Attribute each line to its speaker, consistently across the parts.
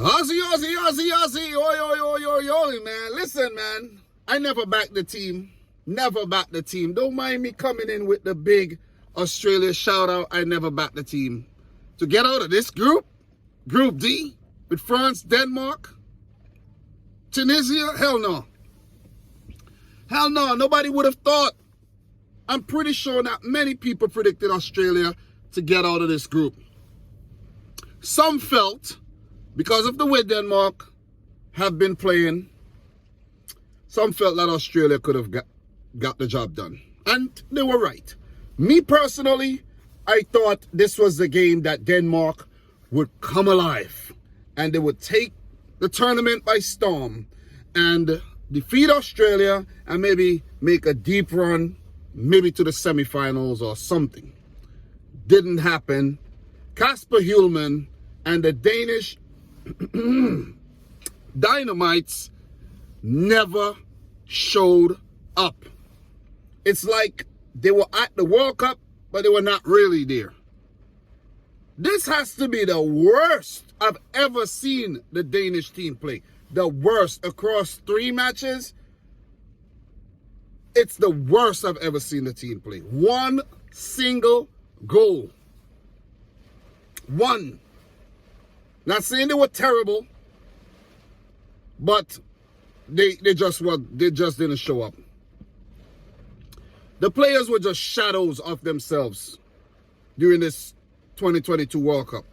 Speaker 1: Aussie, oi, man. Listen, man. I never backed the team. Never backed the team. Don't mind me coming in with the big Australia shout out. I never backed the team. To get out of this group, Group D, with France, Denmark, Tunisia, hell no. Hell no. Nobody would have thought. I'm pretty sure not many people predicted Australia to get out of this group. Some felt, because of the way Denmark have been playing, some felt that Australia could have got the job done. And they were right. Me personally, I thought this was the game that Denmark would come alive. And they would take the tournament by storm and defeat Australia and maybe make a deep run, maybe to the semifinals or something. Didn't happen. Kasper Hjulmand and the Danish Dynamites never showed up. It's like they were at the World Cup, but they were not really there. This has to be the worst I've ever seen the Danish team play. The worst across 3 matches. It's the worst I've ever seen the team play. One single goal. One. Not saying they were terrible, but they just didn't show up. The players were just shadows of themselves during this 2022 World Cup.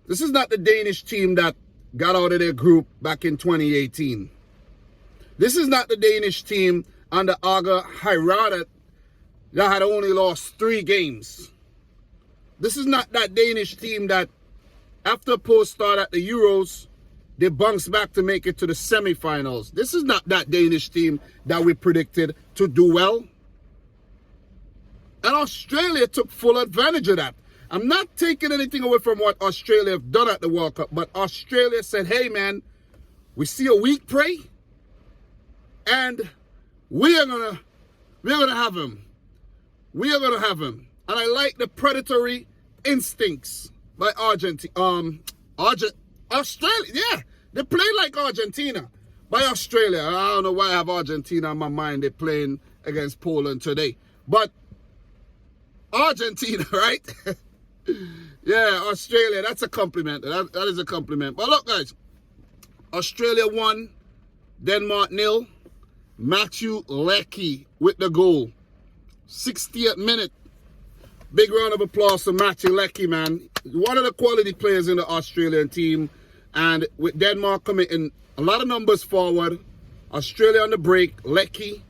Speaker 1: This is not the Danish team that got out of their group back in 2018. This is not the Danish team under Aga Hairada that had only lost 3 games. This is not that Danish team that, after a poor start at the Euros, they bounced back to make it to the semifinals. This is not that Danish team that we predicted to do well. And Australia took full advantage of that. I'm not taking anything away from what Australia have done at the World Cup, but Australia said, hey man, we see a weak prey, and we're gonna have him. We are gonna have him. And I like the predatory instincts by Australia. Yeah, they play like Argentina. By Australia. I don't know why I have Argentina on my mind. They're playing against Poland today. But Argentina, right? Yeah, Australia. That's a compliment. That is a compliment. But look, guys. Australia won. Denmark 0. Matthew Leckie with the goal. 60th minute. Big round of applause to Matthew Leckie, man. One of the quality players in the Australian team. And with Denmark committing a lot of numbers forward, Australia on the break, Leckie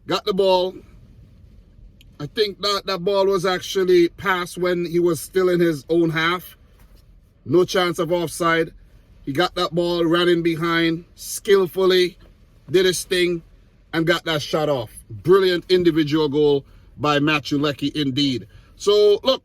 Speaker 1: got the ball. I think that ball was actually passed when he was still in his own half. No chance of offside. He got that ball, ran in behind, skillfully, did his thing, and got that shot off. Brilliant individual goal by Matthew Leckie indeed. So, look,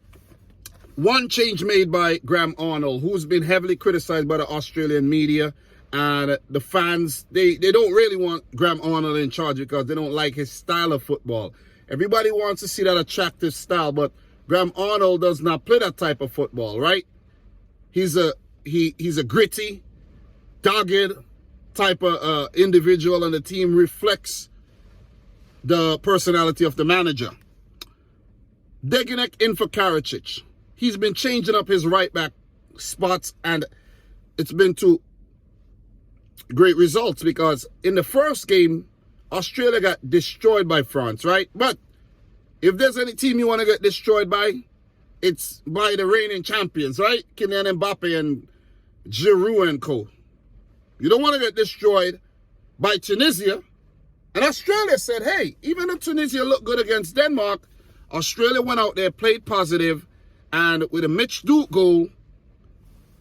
Speaker 1: one change made by Graham Arnold, who's been heavily criticized by the Australian media. And the fans, they don't really want Graham Arnold in charge because they don't like his style of football. Everybody wants to see that attractive style, but Graham Arnold does not play that type of football, right? He's a gritty, dogged type of individual, and the team reflects the personality of the manager. Degenek in for Karacic. He's been changing up his right back spots, and it's been to great results because in the first game, Australia got destroyed by France, right? But if there's any team you want to get destroyed by, it's by the reigning champions, right? Kylian Mbappe and Giroud and co. You don't want to get destroyed by Tunisia. And Australia said, hey, even though Tunisia looked good against Denmark, Australia went out there, played positive, and with a Mitch Duke goal,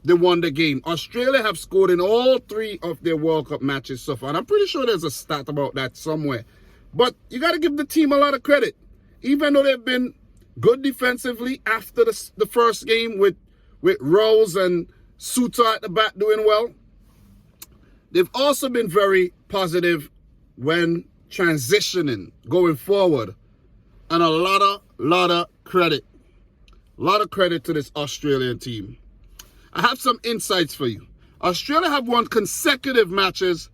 Speaker 1: they won the game. Australia have scored in all 3 of their World Cup matches so far. And I'm pretty sure there's a stat about that somewhere. But you got to give the team a lot of credit. Even though they've been good defensively after the first game with Rose and Suter at the back doing well, they've also been very positive when transitioning, going forward. And a lot of credit. A lot of credit to this Australian team. I have some insights for you. Australia have won consecutive matches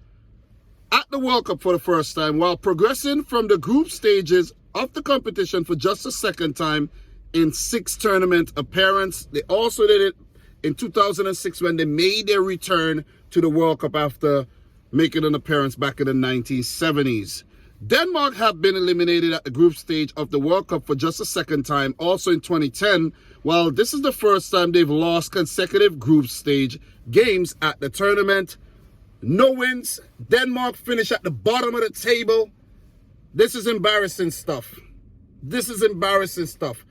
Speaker 1: at the World Cup for the first time while progressing from the group stages of the competition for just the second time in 6 tournament appearances. They also did it in 2006 when they made their return to the World Cup after making an appearance back in the 1970s. Denmark have been eliminated at the group stage of the World Cup for just a second time, also in 2010, while this is the first time they've lost consecutive group stage games at the tournament. No wins. Denmark finished at the bottom of the table. This is embarrassing stuff. This is embarrassing stuff.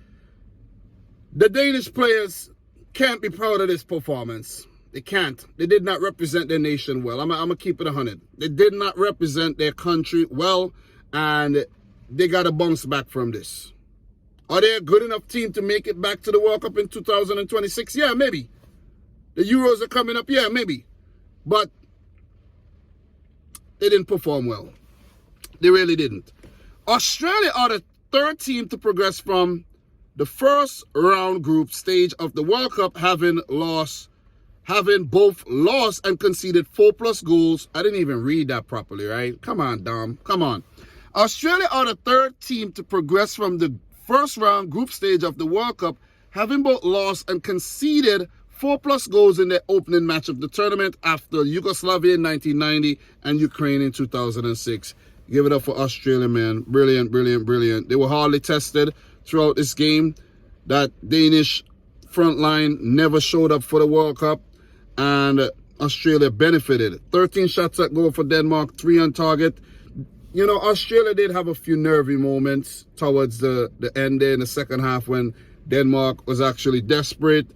Speaker 1: The Danish players can't be proud of this performance. They can't. They did not represent their nation well. I'm going to keep it 100. They did not represent their country well, and they got to bounce back from this. Are they a good enough team to make it back to the World Cup in 2026? Yeah, maybe. The Euros are coming up. Yeah, maybe. But they didn't perform well. They really didn't. Australia are the 3rd team to progress from the first round group stage of the World Cup, having both lost and conceded 4+ goals. I didn't even read that properly, right? Come on, Dom. Come on. Australia are the 3rd team to progress from the first round group stage of the World Cup, having both lost and conceded 4+ goals in their opening match of the tournament after Yugoslavia in 1990 and Ukraine in 2006. Give it up for Australia, man. Brilliant, brilliant, brilliant. They were hardly tested throughout this game. That Danish front line never showed up for the World Cup, and Australia benefited. 13 shots at goal for Denmark, 3 on target. You know, Australia did have a few nervy moments towards the end there in the second half when Denmark was actually desperate.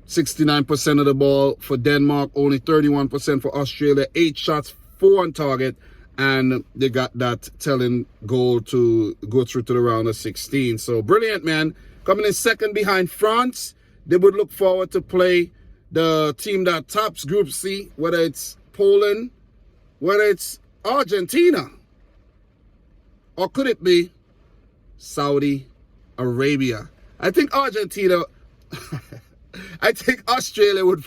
Speaker 1: 69% of the ball for Denmark, only 31% for Australia. 8 shots, 4 on target, and they got that telling goal to go through to the round of 16. So brilliant, man. Coming in second behind France. They would look forward to play the team that tops Group C, whether it's Poland, whether it's Argentina, or could it be Saudi Arabia? I think Argentina, I think Australia would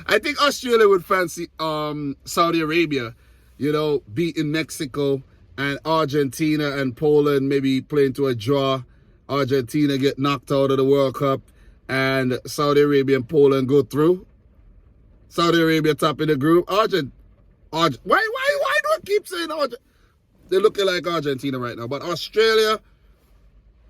Speaker 1: I think Australia would fancy Saudi Arabia, you know, beating Mexico, and Argentina and Poland maybe playing to a draw. Argentina get knocked out of the World Cup, and Saudi Arabia and Poland go through. Saudi Arabia top in the group. Why do I keep saying Argentina? They're looking like Argentina right now, but Australia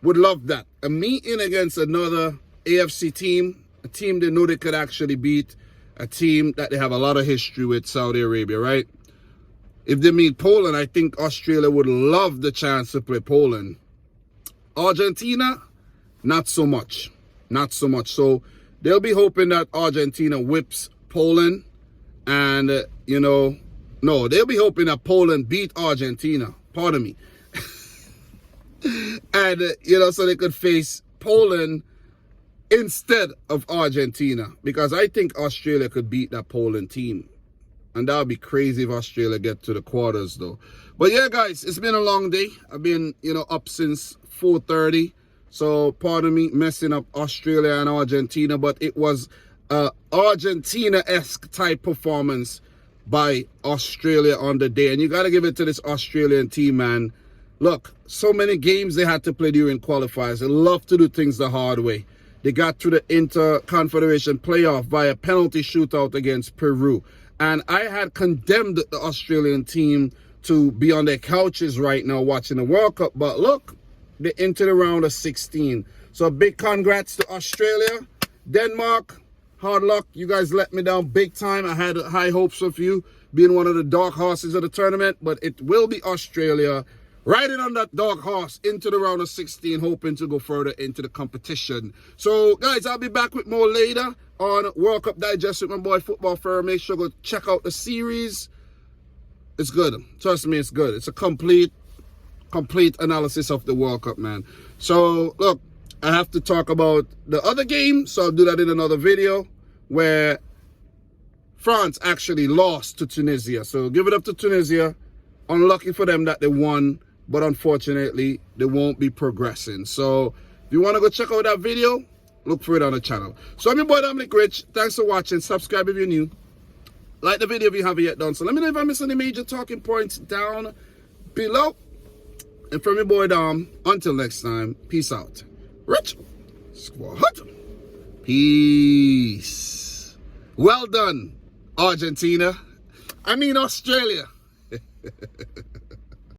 Speaker 1: would love that. A meeting against another AFC team, a team they know they could actually beat, a team that they have a lot of history with, Saudi Arabia, right? If they meet Poland, I think Australia would love the chance to play Poland. Argentina, not so much. Not so much. So they'll be hoping that Argentina whips Poland, and, you know, no, they'll be hoping that Poland beat Argentina. Pardon me. And, you know, so they could face Poland instead of Argentina, because I think Australia could beat that Poland team. And that would be crazy if Australia get to the quarters, though. But yeah, guys, it's been a long day. I've been, you know, up since 4:30. So pardon me messing up Australia and Argentina, but it was a Argentina-esque type performance by Australia on the day. And you got to give it to this Australian team, man. Look, so many games they had to play during qualifiers. They love to do things the hard way. They got to the Inter-Confederation playoff via penalty shootout against Peru. And I had condemned the Australian team to be on their couches right now watching the World Cup. But look, they're into the round of 16. So big congrats to Australia. Denmark, hard luck. You guys let me down big time. I had high hopes of you being one of the dark horses of the tournament. But it will be Australia riding on that dog horse into the round of 16, hoping to go further into the competition. So, guys, I'll be back with more later on World Cup Digest with my boy Football Fur. Make sure to go check out the series. It's good. Trust me, it's good. It's a complete analysis of the World Cup, man. So, look, I have to talk about the other game, so I'll do that in another video, where France actually lost to Tunisia. So, give it up to Tunisia. Unlucky for them that they won, but unfortunately, they won't be progressing. So, if you want to go check out that video, look for it on the channel. So I'm your boy Dominic Rich. Thanks for watching. Subscribe if you're new. Like the video if you haven't yet done so. Let me know if I missed any major talking points down below. And from your boy Dom, until next time, peace out. Rich Squad. Peace. Well done, Argentina. I mean Australia.